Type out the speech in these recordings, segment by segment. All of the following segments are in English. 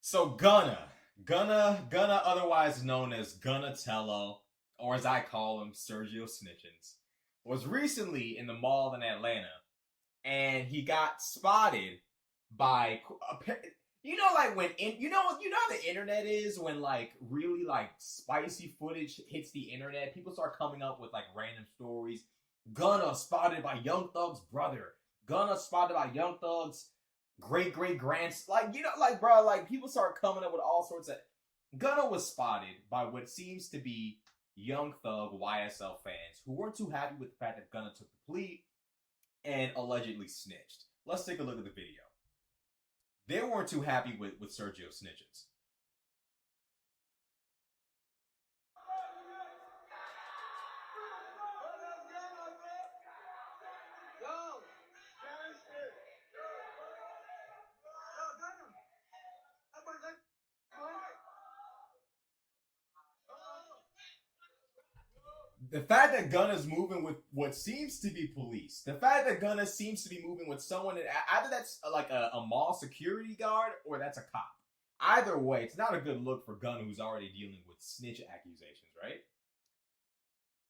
So Gunna, otherwise known as Gunnatello, or as I call him, Sergio Snitchins, was recently in the mall in Atlanta, and he got spotted by, like when how the internet is when like really like spicy footage hits the internet, people start coming up with like random stories. Gunna spotted by Young Thug's brother. Gunna spotted by Young Thug's great grands, like bro, like people start coming up with all sorts of. Gunna was spotted by what seems to be Young Thug YSL fans who weren't too happy with the fact that Gunna took the plea and allegedly snitched. Let's take a look at the video. They weren't too happy with Sergio snitches. The fact that Gunna's moving with what seems to be police, the fact that Gunna seems to be moving with someone that either that's like a mall security guard or that's a cop. Either way, it's not a good look for Gunna, who's already dealing with snitch accusations, right?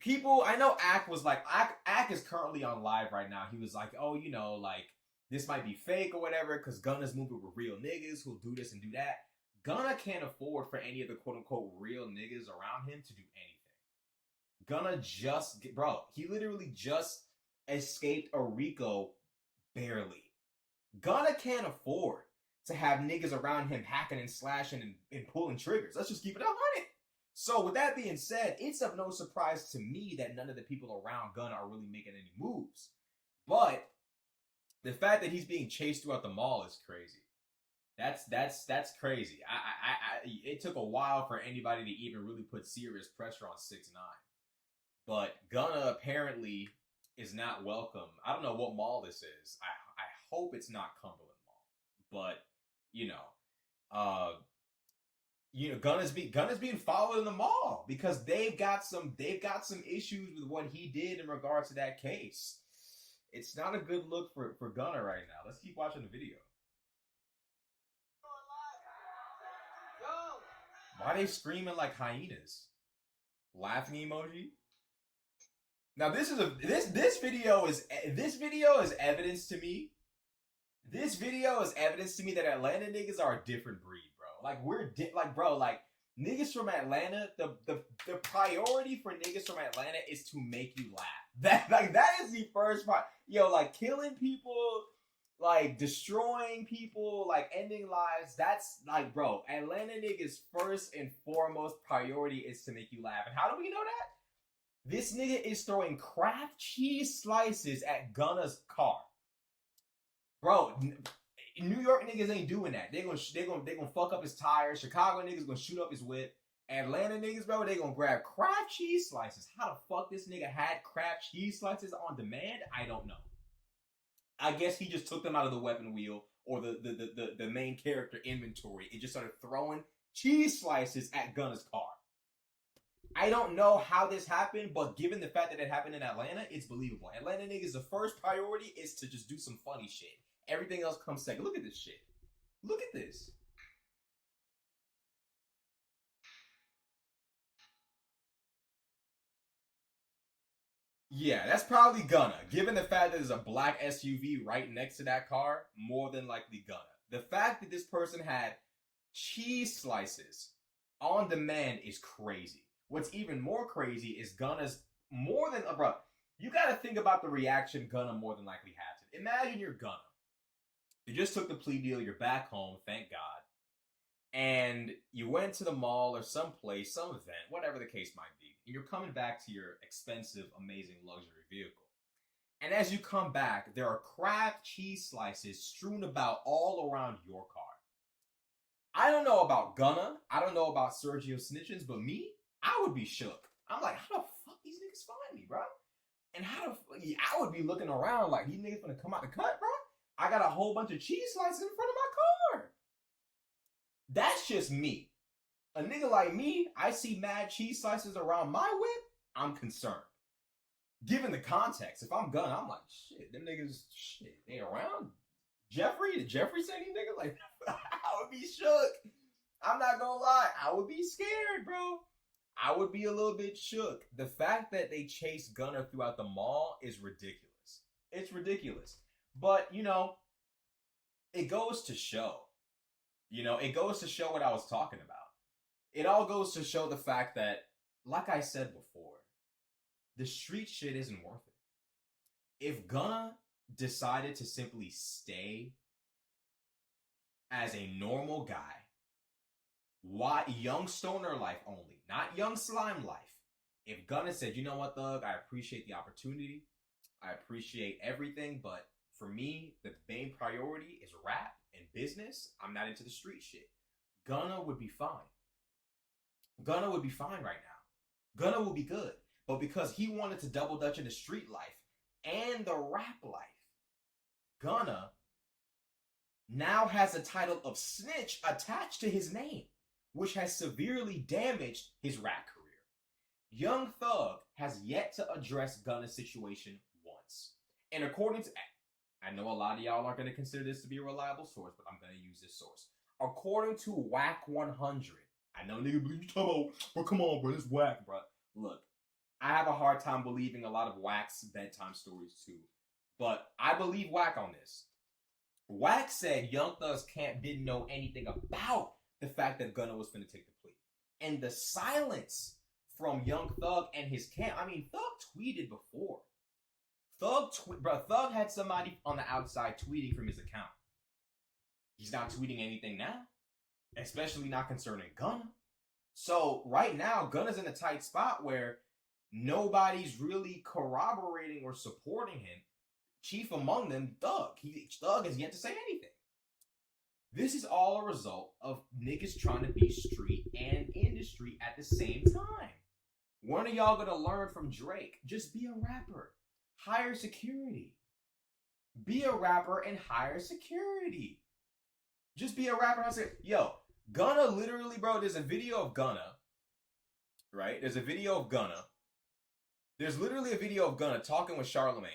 People, I know Ack was like, Ack is currently on live right now. He was like, oh, like this might be fake or whatever because Gunna's moving with real niggas who'll do this and do that. Gunna can't afford for any of the quote unquote real niggas around him to do anything. Gunna bro, he literally just escaped a Rico barely. Gunna can't afford to have niggas around him hacking and slashing and pulling triggers. Let's just keep it 100. So with that being said, it's of no surprise to me that none of the people around Gunna are really making any moves. But the fact that he's being chased throughout the mall is crazy. That's crazy. It took a while for anybody to even really put serious pressure on 6ix9ine. But Gunna apparently is not welcome. I don't know what mall this is. I hope it's not Cumberland Mall. But Gunna's being followed in the mall because they've got some issues with what he did in regards to that case. It's not a good look for Gunna right now. Let's keep watching the video. Why are they screaming like hyenas? Laughing emoji. Now this video is evidence to me. This video is evidence to me that Atlanta niggas are a different breed, bro. Like like niggas from Atlanta. The priority for niggas from Atlanta is to make you laugh. That is the first part. Like killing people, like destroying people, like ending lives. That's like, bro, Atlanta niggas first and foremost priority is to make you laugh. And how do we know that? This nigga is throwing Kraft cheese slices at Gunna's car. Bro, New York niggas ain't doing that. They gonna fuck up his tires. Chicago niggas gonna shoot up his whip. Atlanta niggas, bro, they gonna grab Kraft cheese slices. How the fuck this nigga had Kraft cheese slices on demand? I don't know. I guess he just took them out of the weapon wheel or the main character inventory and just started throwing cheese slices at Gunna's car. I don't know how this happened, but given the fact that it happened in Atlanta, it's believable. Atlanta niggas, the first priority is to just do some funny shit. Everything else comes second. Look at this shit. Look at this. Yeah, that's probably Gunna. Given the fact that there's a black SUV right next to that car, more than likely Gunna. The fact that this person had cheese slices on demand is crazy. What's even more crazy is Gunna's more than bro. You got to think about the reaction Gunna more than likely had to. Imagine you're Gunna. You just took the plea deal. You're back home, thank God, and you went to the mall or someplace, some event, whatever the case might be, and you're coming back to your expensive, amazing luxury vehicle. And as you come back, there are Kraft cheese slices strewn about all around your car. I don't know about Gunna. I don't know about Sergio Snitchins, but me, I would be shook. I'm like, how the fuck these niggas find me, bro? And how the I would be looking around like, these niggas gonna come out the cut, bro? I got a whole bunch of cheese slices in front of my car. That's just me. A nigga like me, I see mad cheese slices around my whip, I'm concerned. Given the context, if I'm Gunna, I'm like, shit, them niggas, shit, they around? Jeffrey? Did Jeffrey say any nigga? Like, I would be shook. I'm not gonna lie. I would be scared, bro. I would be a little bit shook. The fact that they chased Gunna throughout the mall is ridiculous. It's ridiculous. But, it goes to show. It goes to show what I was talking about. It all goes to show the fact that, like I said before, the street shit isn't worth it. If Gunna decided to simply stay as a normal guy, why young stoner life only, not young slime life. If Gunna said, you know what, Thug, I appreciate the opportunity, I appreciate everything, but for me, the main priority is rap and business. I'm not into the street shit. Gunna would be fine. Gunna would be fine right now. Gunna will be good. But because he wanted to double dutch into street life and the rap life, Gunna now has a title of snitch attached to his name, which has severely damaged his rap career. Young Thug has yet to address Gunna's situation once. And according to, I know a lot of y'all aren't going to consider this to be a reliable source, but I'm going to use this source. According to Whack 100, I know nigga believe you talking about, but come on, bro, it's whack, bro. Look, I have a hard time believing a lot of Whack's bedtime stories too, but I believe Whack on this. Whack said Young Thug didn't know anything about the fact that Gunna was finna take the plea. And the silence from Young Thug and his camp, Thug tweeted before. Thug had somebody on the outside tweeting from his account. He's not tweeting anything now, especially not concerning Gunna. So right now, Gunna's in a tight spot where nobody's really corroborating or supporting him. Chief among them, Thug. Thug has yet to say anything. This is all a result of niggas trying to be street and industry at the same time. When are y'all gonna learn from Drake? Just be a rapper. Hire security. Be a rapper and hire security. Just be a rapper and say, yo, Gunna literally, bro, there's a video of Gunna, right? There's a video of Gunna. There's literally a video of Gunna talking with Charlemagne,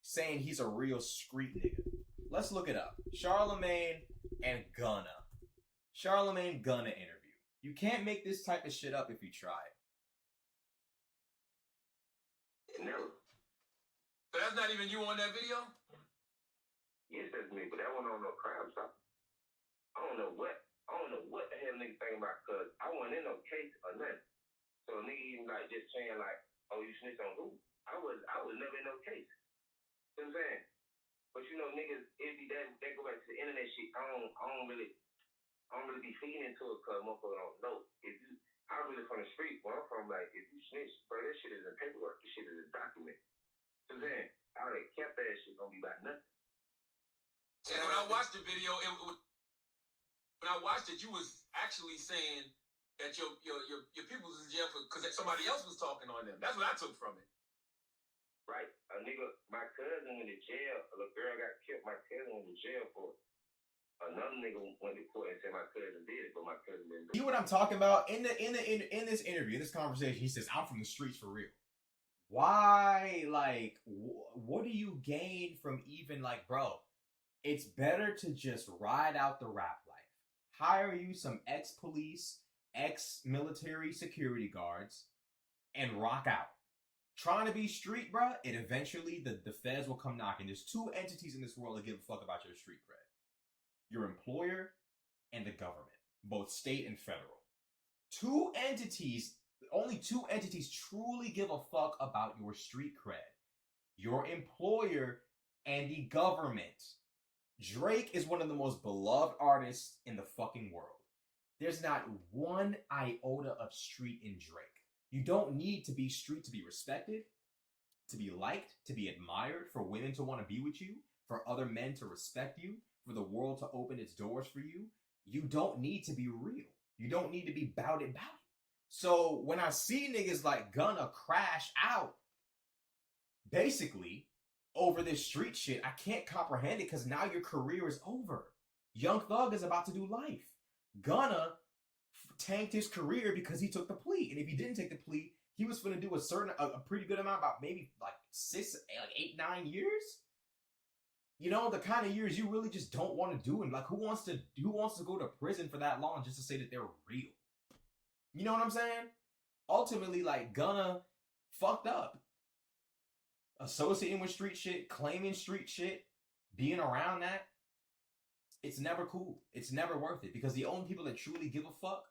saying he's a real street nigga. Let's look it up. Charlemagne and Gunna. Charlemagne Gunna interview. You can't make this type of shit up if you try. No. So that's not even you on that video? Yes, that's me, but that one on no crime stop. I don't know what the hell niggas think about, cause I wasn't in no case or nothing. So nigga even like just saying like, oh, you snitched on who? I was never in no case. You know what I'm saying? But niggas, it be that go back to the internet shit. I don't really be feeding into it cause motherfucker don't know. I'm really from the street where I'm from, like if you snitch, bro, that shit is in paperwork. This shit is a document. You know what I'm saying? I already kept that shit gonna be about nothing. And when I watched the video, when I watched it, you was actually saying that your people was in jail because somebody else was talking on them. That's what I took from it. Right. A nigga, my cousin went to jail. A little girl got killed. My cousin went to jail for it. Another nigga went to court and said my cousin did it, but my cousin didn't do it. See what I'm talking about? In this interview, in this conversation, he says, I'm from the streets for real. Why, like, what do you gain from even, like, bro, it's better to just ride out the rap life. Hire you some ex-police, ex-military security guards, and rock out. Trying to be street, bro, and eventually the feds will come knocking. There's two entities in this world that give a fuck about your street cred. Your employer and the government, both state and federal. Only two entities truly give a fuck about your street cred. Your employer and the government. Drake is one of the most beloved artists in the fucking world. There's not one iota of street in Drake. You don't need to be street to be respected, to be liked, to be admired, for women to want to be with you, for other men to respect you, for the world to open its doors for you. You don't need to be real. You don't need to be bout it. So when I see niggas like Gunna crash out, basically, over this street shit, I can't comprehend it because now your career is over. Young Thug is about to do life. Gunna tanked his career because he took the plea. And if he didn't take the plea, he was going to do a pretty good amount, about maybe like 8, 9 years. You know, the kind of years you really just don't want to do, and like who wants to go to prison for that long just to say that they're real? You know what I'm saying? Ultimately, like Gunna fucked up. Associating with street shit, claiming street shit, being around that, it's never cool. It's never worth it because the only people that truly give a fuck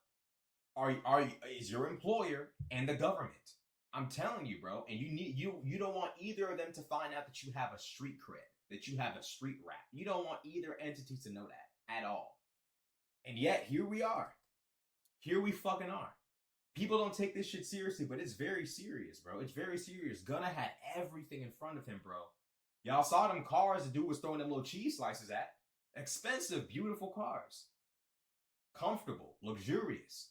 is your employer and the government. I'm telling you, bro. And you don't want either of them to find out that you have a street cred, that you have a street rap. You don't want either entity to know that at all. And yet here we are. Here we fucking are. People don't take this shit seriously, but it's very serious, bro. It's very serious. Gunna had everything in front of him, bro. Y'all saw them cars the dude was throwing them little cheese slices at. Expensive, beautiful cars. Comfortable, luxurious.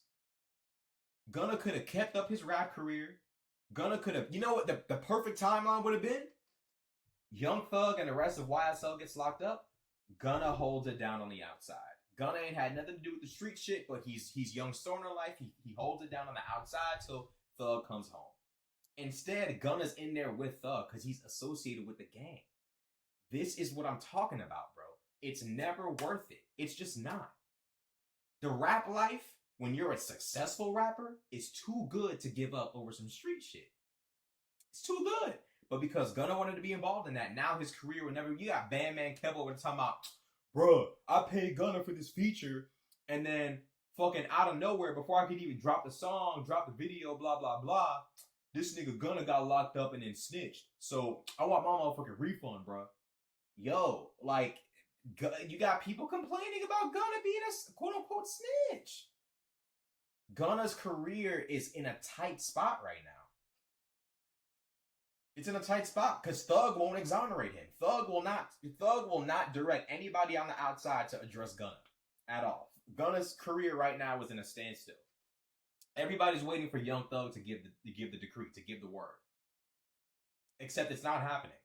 Gunna could have kept up his rap career. Gunna could have, you know what the perfect timeline would have been? Young Thug and the rest of YSL gets locked up. Gunna holds it down on the outside. Gunna ain't had nothing to do with the street shit, but he's young stoner life. He holds it down on the outside till Thug comes home. Instead, Gunna's in there with Thug because he's associated with the gang. This is what I'm talking about, bro. It's never worth it. It's just not. The rap life, when you're a successful rapper, is too good to give up over some street shit. It's too good. But because Gunna wanted to be involved in that, now his career will never... You got Bandman Kevo over talking about, bruh, I paid Gunna for this feature, and then fucking out of nowhere, before I could even drop the song, drop the video, blah, blah, blah, this nigga Gunna got locked up and then snitched. So I want my motherfucking refund, bruh. Yo, like, you got people complaining about Gunna being a quote-unquote snitch. Gunna's career is in a tight spot right now. It's in a tight spot because Thug won't exonerate him. Thug will not direct anybody on the outside to address Gunna at all. Gunna's career right now is in a standstill. Everybody's waiting for Young Thug to give the decree, to give the word. Except it's not happening.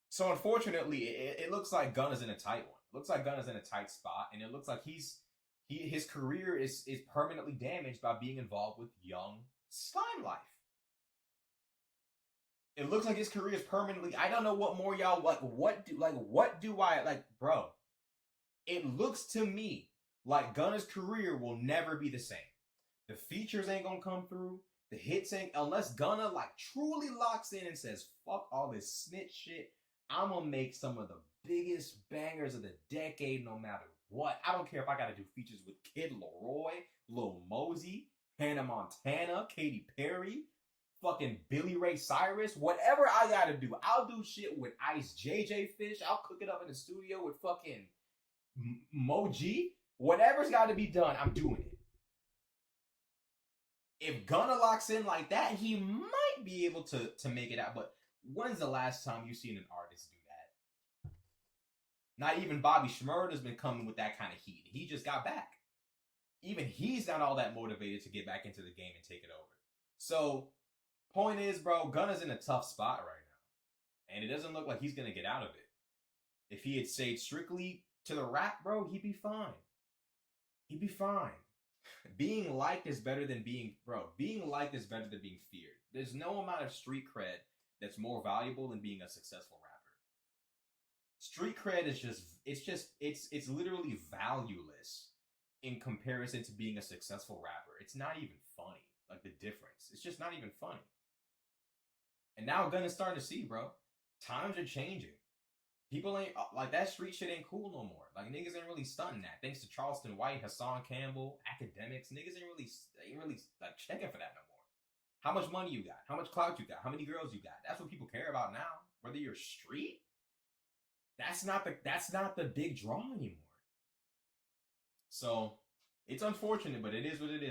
So unfortunately, it looks like Gunna's in a tight one. It looks like Gunna's in a tight spot, and it looks like his career is permanently damaged by being involved with young slime life. It looks like his career is permanently... I don't know what more y'all... Bro. It looks to me like Gunna's career will never be the same. The features ain't gonna come through. The hits ain't... Unless Gunna, truly locks in and says, fuck all this snitch shit. I'm gonna make some of the biggest bangers of the decade no matter what. I don't care if I gotta do features with Kid Laroi, Lil Mosey, Hannah Montana, Katy Perry, fucking Billy Ray Cyrus, whatever I gotta do. I'll do shit with Ice JJ Fish. I'll cook it up in the studio with fucking Moji. Whatever's gotta be done, I'm doing it. If Gunna locks in like that, he might be able to make it out. But when's the last time you've seen an artist do that? Not even Bobby Shmurda's been coming with that kind of heat. He just got back. Even he's not all that motivated to get back into the game and take it over. So... point is, bro, Gunna's in a tough spot right now. And it doesn't look like he's going to get out of it. If he had stayed strictly to the rap, bro, he'd be fine. He'd be fine. Being liked is better than being... Bro, being liked is better than being feared. There's no amount of street cred that's more valuable than being a successful rapper. Street cred is it's literally valueless in comparison to being a successful rapper. It's not even funny. Like, the difference. It's just not even funny. And now Gunna's starting to see, bro. Times are changing. People ain't... that street shit ain't cool no more. Like, niggas ain't really stunting that. Thanks to Charleston White, Hassan Campbell, academics, niggas ain't really checking for that no more. How much money you got? How much clout you got? How many girls you got? That's what people care about now. Whether you're street, that's not the big draw anymore. So, it's unfortunate, but it is what it is.